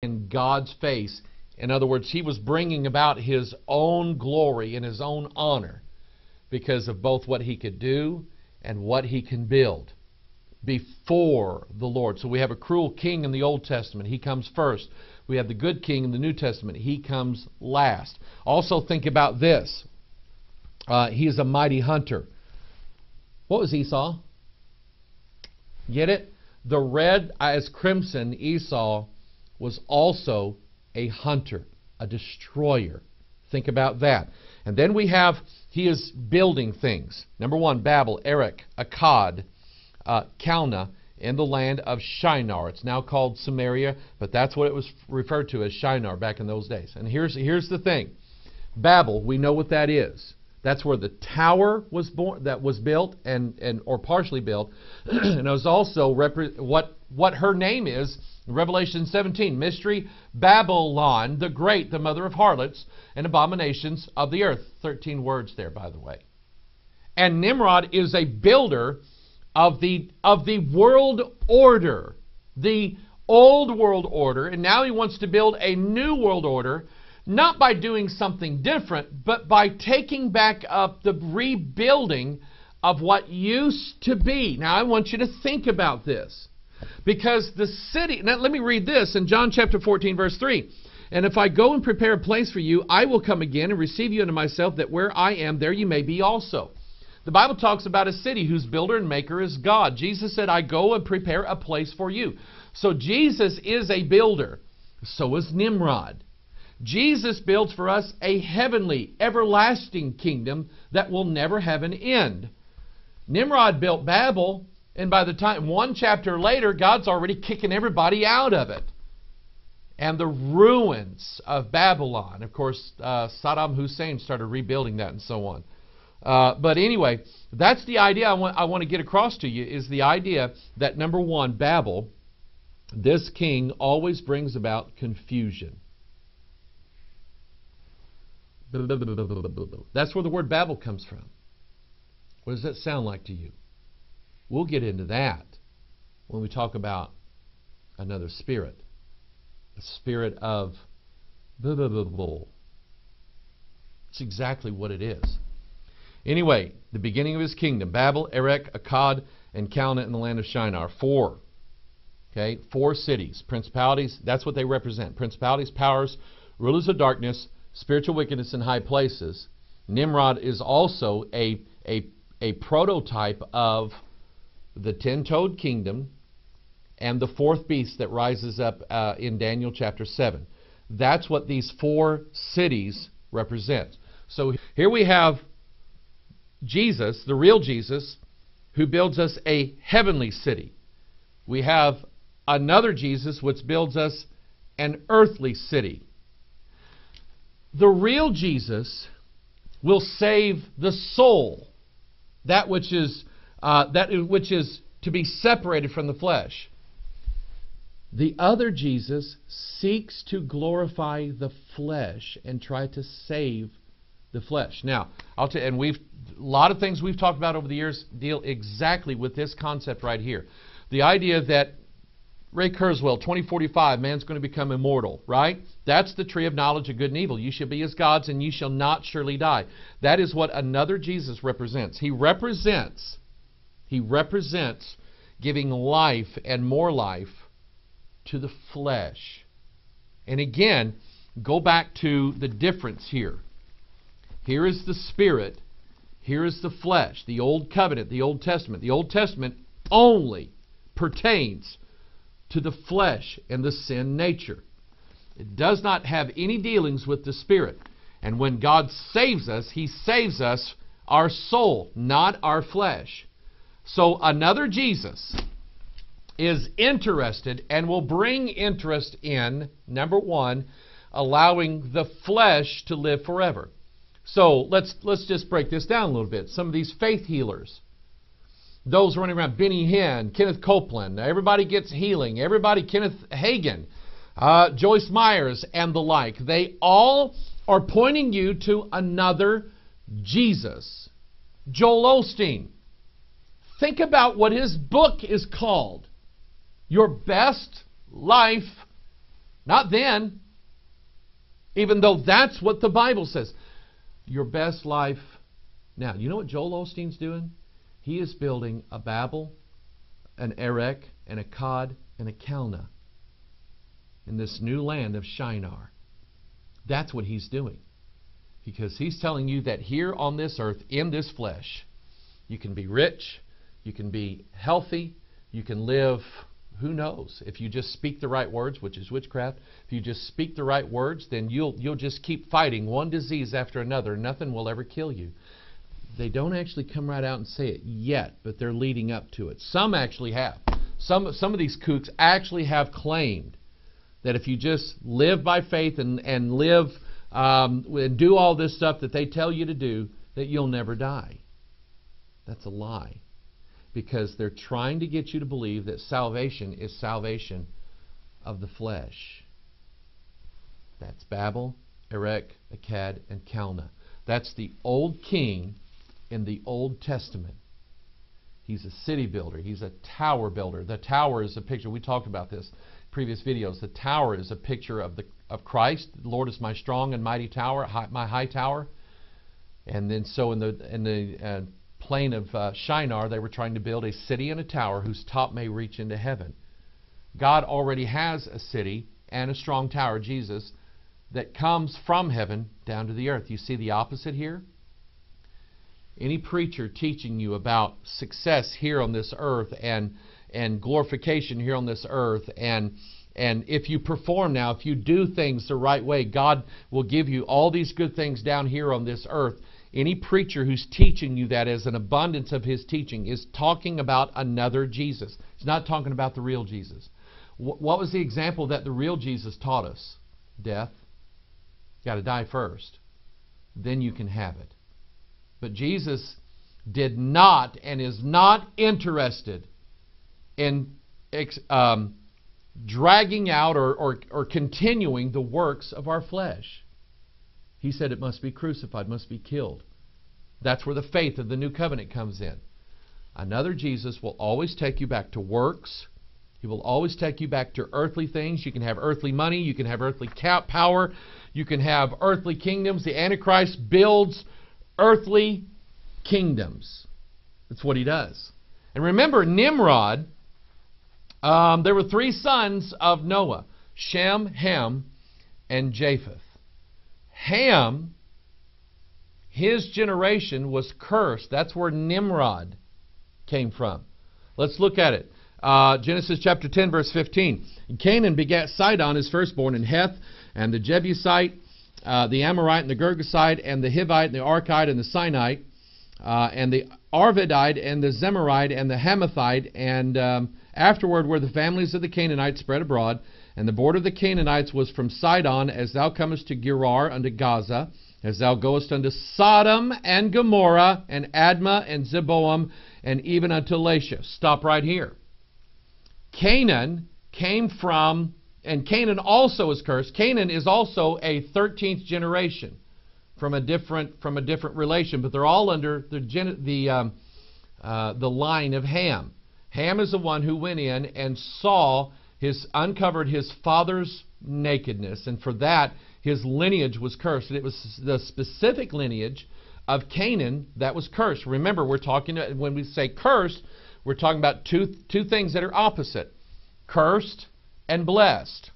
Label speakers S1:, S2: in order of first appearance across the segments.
S1: in God's face. In other words, he was bringing about his own glory and his own honor because of both what he could do and what he can build before the Lord. So we have a cruel king in the Old Testament. He comes first. We have the good king in the New Testament. He comes last. Also think about this. He is a mighty hunter. What was Esau? Get it? The red as crimson Esau was also a hunter, a destroyer. Think about that. And then we have, he is building things. Number one, Babel, Erech, Akkad, Calneh, in the land of Shinar. It's now called Samaria, but that's what it was referred to as, Shinar, back in those days. And here's the thing. Babel, we know what that is. That's where the tower was born, that was built or partially built. And it was also what her name is. Revelation 17, mystery Babylon, the great, the mother of harlots and abominations of the earth. 13 words there, by the way. And Nimrod is a builder of the world order, the old world order, and now he wants to build a new world order, not by doing something different, but by taking back up the rebuilding of what used to be. Now I want you to think about this. Because the city, now let me read this in John chapter 14, verse 3. And if I go and prepare a place for you, I will come again and receive you unto myself, that where I am, there you may be also. The Bible talks about a city whose builder and maker is God. Jesus said, I go and prepare a place for you. So Jesus is a builder. So is Nimrod. Jesus builds for us a heavenly, everlasting kingdom that will never have an end. Nimrod built Babel. And by the time, one chapter later, God's already kicking everybody out of it. And the ruins of Babylon. Of course, Saddam Hussein started rebuilding that and so on. But anyway, that's the idea I want to get across to you, is the idea that, number one, Babel, this king always brings about confusion. That's where the word Babel comes from. What does that sound like to you? We'll get into that when we talk about another spirit. A spirit of It's exactly what it is. Anyway, the beginning of his kingdom, Babel, Erech, Akkad, and Calneh in the land of Shinar. 4. Okay, 4 cities. Principalities, that's what they represent. Principalities, powers, rulers of darkness, spiritual wickedness in high places. Nimrod is also a prototype of the 10-toed kingdom and the 4th beast that rises up in Daniel chapter 7. That's what these 4 cities represent. So here we have Jesus, the real Jesus, who builds us a heavenly city. We have another Jesus which builds us an earthly city. The real Jesus will save the soul, that which is to be separated from the flesh. The other Jesus seeks to glorify the flesh and try to save the flesh. Now, I'll tell you, and a lot of things we've talked about over the years deal exactly with this concept right here. The idea that Ray Kurzweil, 2045, man's going to become immortal, right? That's the tree of knowledge of good and evil. You shall be as gods, and you shall not surely die. That is what another Jesus represents. He represents giving life and more life to the flesh. And again, go back to the difference here. Here is the Spirit. Here is the flesh, the Old Covenant, the Old Testament. The Old Testament only pertains to the flesh and the sin nature. It does not have any dealings with the Spirit. And when God saves us, He saves us, our soul, not our flesh. So another Jesus is interested and will bring interest in, number one, allowing the flesh to live forever. So let's just break this down a little bit. Some of these faith healers, those running around, Benny Hinn, Kenneth Copeland, everybody gets healing, everybody, Kenneth Hagin, Joyce Myers, and the like. They all are pointing you to another Jesus. Joel Osteen. Think about what his book is called. Your Best Life Not then. Even though that's what the Bible says. Your best life now. You know what Joel Osteen's doing? He is building a Babel, an Erech, and a Akkad, and a Calneh in this new land of Shinar. That's what he's doing. Because he's telling you that here on this earth, in this flesh, you can be rich, you can be healthy, you can live, who knows, if you just speak the right words, which is witchcraft. If you just speak the right words, then you'll just keep fighting one disease after another. Nothing will ever kill you. They don't actually come right out and say it yet, but they're leading up to it. Some actually have. Some of these kooks actually have claimed that if you just live by faith and live and do all this stuff that they tell you to do, that you'll never die. That's a lie. Because they're trying to get you to believe that salvation is salvation of the flesh. That's Babel, Erech, Akkad, and Calneh. That's the old king in the Old Testament. He's a city builder. He's a tower builder. The tower is a picture. We talked about this in previous videos. The tower is a picture of Christ. The Lord is my strong and mighty tower, my high tower. And then so in the plain of Shinar, they were trying to build a city and a tower whose top may reach into heaven. God already has a city and a strong tower, Jesus, that comes from heaven down to the earth. You see the opposite here? Any preacher teaching you about success here on this earth and glorification here on this earth and if you perform now, if you do things the right way, God will give you all these good things down here on this earth. Any preacher who's teaching you that as an abundance of his teaching is talking about another Jesus. He's not talking about the real Jesus. What was the example that the real Jesus taught us? Death. You got to die first. Then you can have it. But Jesus did not and is not interested in dragging out or continuing the works of our flesh. He said it must be crucified, must be killed. That's where the faith of the new covenant comes in. Another Jesus will always take you back to works. He will always take you back to earthly things. You can have earthly money. You can have earthly power. You can have earthly kingdoms. The Antichrist builds earthly kingdoms. That's what he does. And remember, Nimrod, there were three sons of Noah, Shem, Ham, and Japheth. Ham, his generation was cursed. That's where Nimrod came from. Let's look at it. Genesis chapter 10, verse 15. And Canaan begat Sidon, his firstborn, and Heth, and the Jebusite, the Amorite, and the Girgasite, and the Hivite, and the Archite, and the Sinite, and the Arvadite, and the Zemarite, and the Hamathite, and afterward were the families of the Canaanites spread abroad. And the border of the Canaanites was from Sidon, as thou comest to Gerar unto Gaza, as thou goest unto Sodom and Gomorrah, and Admah and Zeboam, and even unto Lasha. Stop right here. Canaan came from, and Canaan also is cursed. Canaan is also a 13th generation from a different relation, but they're all under the line of Ham. Ham is the one who went in and uncovered his father's nakedness, and for that his lineage was cursed. And it was the specific lineage of Canaan that was cursed. Remember, when we say cursed, we're talking about two things that are opposite: cursed and blessed.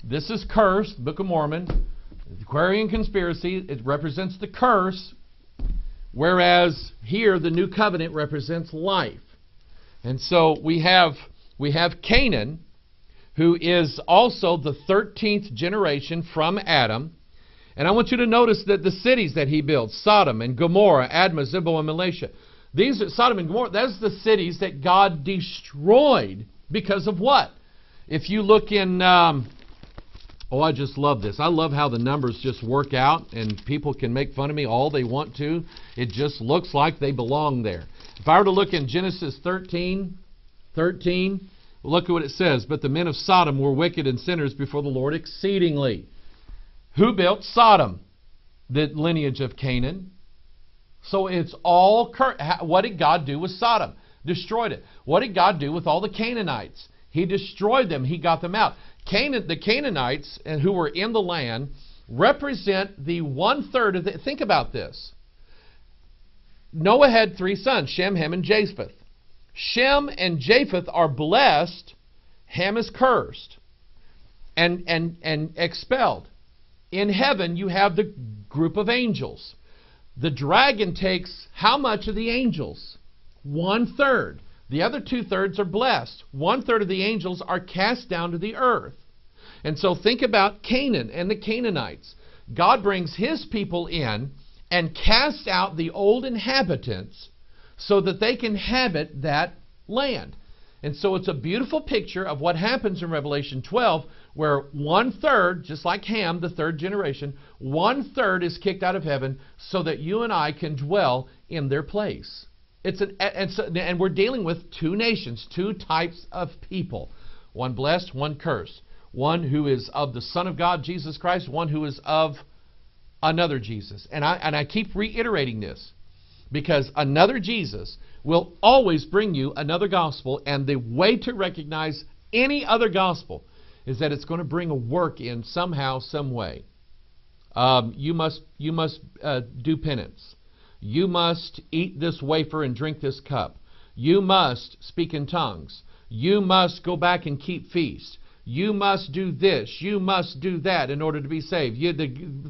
S1: This is cursed, the Book of Mormon, the Aquarian conspiracy. It represents the curse, whereas here the new covenant represents life. And so we have Canaan, who is also the 13th generation from Adam. And I want you to notice that the cities that he built, Sodom and Gomorrah, Admah, Zeboam, and Lasha. These are Sodom and Gomorrah. That's the cities that God destroyed because of what? If you look in, I just love this. I love how the numbers just work out, and people can make fun of me all they want to. It just looks like they belong there. If I were to look in Genesis 13, look at what it says. But the men of Sodom were wicked and sinners before the Lord exceedingly. Who built Sodom? The lineage of Canaan. So it's all what did God do with Sodom? Destroyed it. What did God do with all the Canaanites? He destroyed them. He got them out. The Canaanites and who were in the land represent the 1/3 of the... Think about this. Noah had 3 sons, Shem, Ham, and Japheth. Shem and Japheth are blessed. Ham is cursed and expelled. In heaven, you have the group of angels. The dragon takes how much of the angels? 1/3. The other 2/3 are blessed. 1/3 of the angels are cast down to the earth. And so think about Canaan and the Canaanites. God brings His people in and casts out the old inhabitants so that they can inhabit that land. And so it's a beautiful picture of what happens in Revelation 12, where 1/3, just like Ham, the 3rd generation, 1/3 is kicked out of heaven so that you and I can dwell in their place. And we're dealing with 2 nations, 2 types of people. One blessed, one cursed. One who is of the Son of God, Jesus Christ, one who is of another Jesus. And I keep reiterating this because another Jesus will always bring you another gospel, and the way to recognize any other gospel is that it's going to bring a work in somehow, some way. You must do penance. You must eat this wafer and drink this cup. You must speak in tongues. You must go back and keep feast. You must do this. You must do that in order to be saved.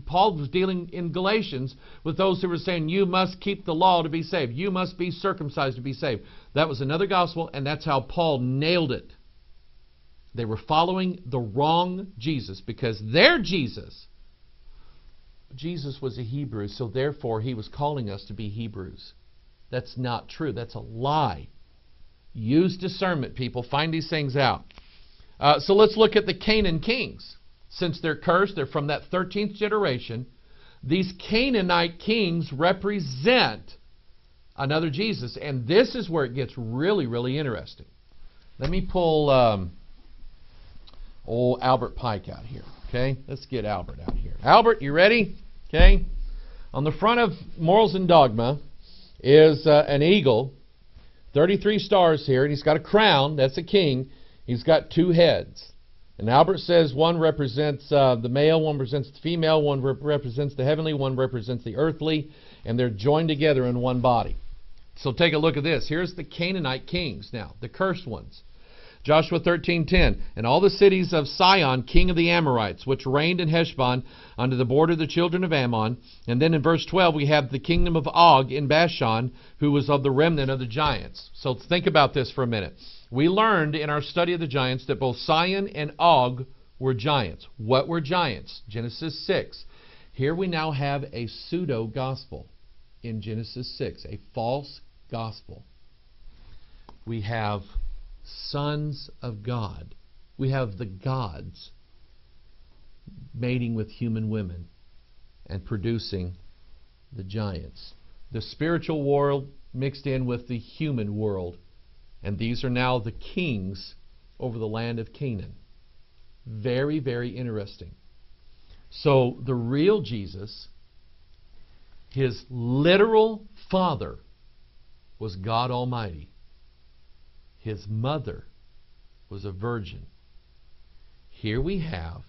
S1: Paul was dealing in Galatians with those who were saying, you must keep the law to be saved. You must be circumcised to be saved. That was another gospel, and that's how Paul nailed it. They were following the wrong Jesus because their Jesus was a Hebrew, so therefore he was calling us to be Hebrews. That's not true. That's a lie. Use discernment, people. Find these things out. So let's look at the Canaan kings. Since they're cursed, they're from that 13th generation. These Canaanite kings represent another Jesus. And this is where it gets really, really interesting. Let me pull old Albert Pike out here. Okay, let's get Albert out here. Albert, you ready? Okay. On the front of Morals and Dogma is an eagle, 33 stars here, and he's got a crown. That's a king. He's got 2 heads. And Albert says one represents the male, one represents the female, one represents the heavenly, one represents the earthly, and they're joined together in one body. So take a look at this. Here's the Canaanite kings now, the cursed ones. Joshua 13:10, and all the cities of Sihon, king of the Amorites, which reigned in Heshbon, under the border of the children of Ammon. And then in verse 12 we have the kingdom of Og in Bashan, who was of the remnant of the giants. So think about this for a minute. We learned in our study of the giants that both Sihon and Og were giants. What were giants? Genesis 6. Here we now have a pseudo-gospel in Genesis 6, a false gospel. We have sons of God. We have the gods mating with human women and producing the giants. The spiritual world mixed in with the human world. And these are now the kings over the land of Canaan. Very, very interesting. So the real Jesus, his literal father was God Almighty. His mother was a virgin. Here we have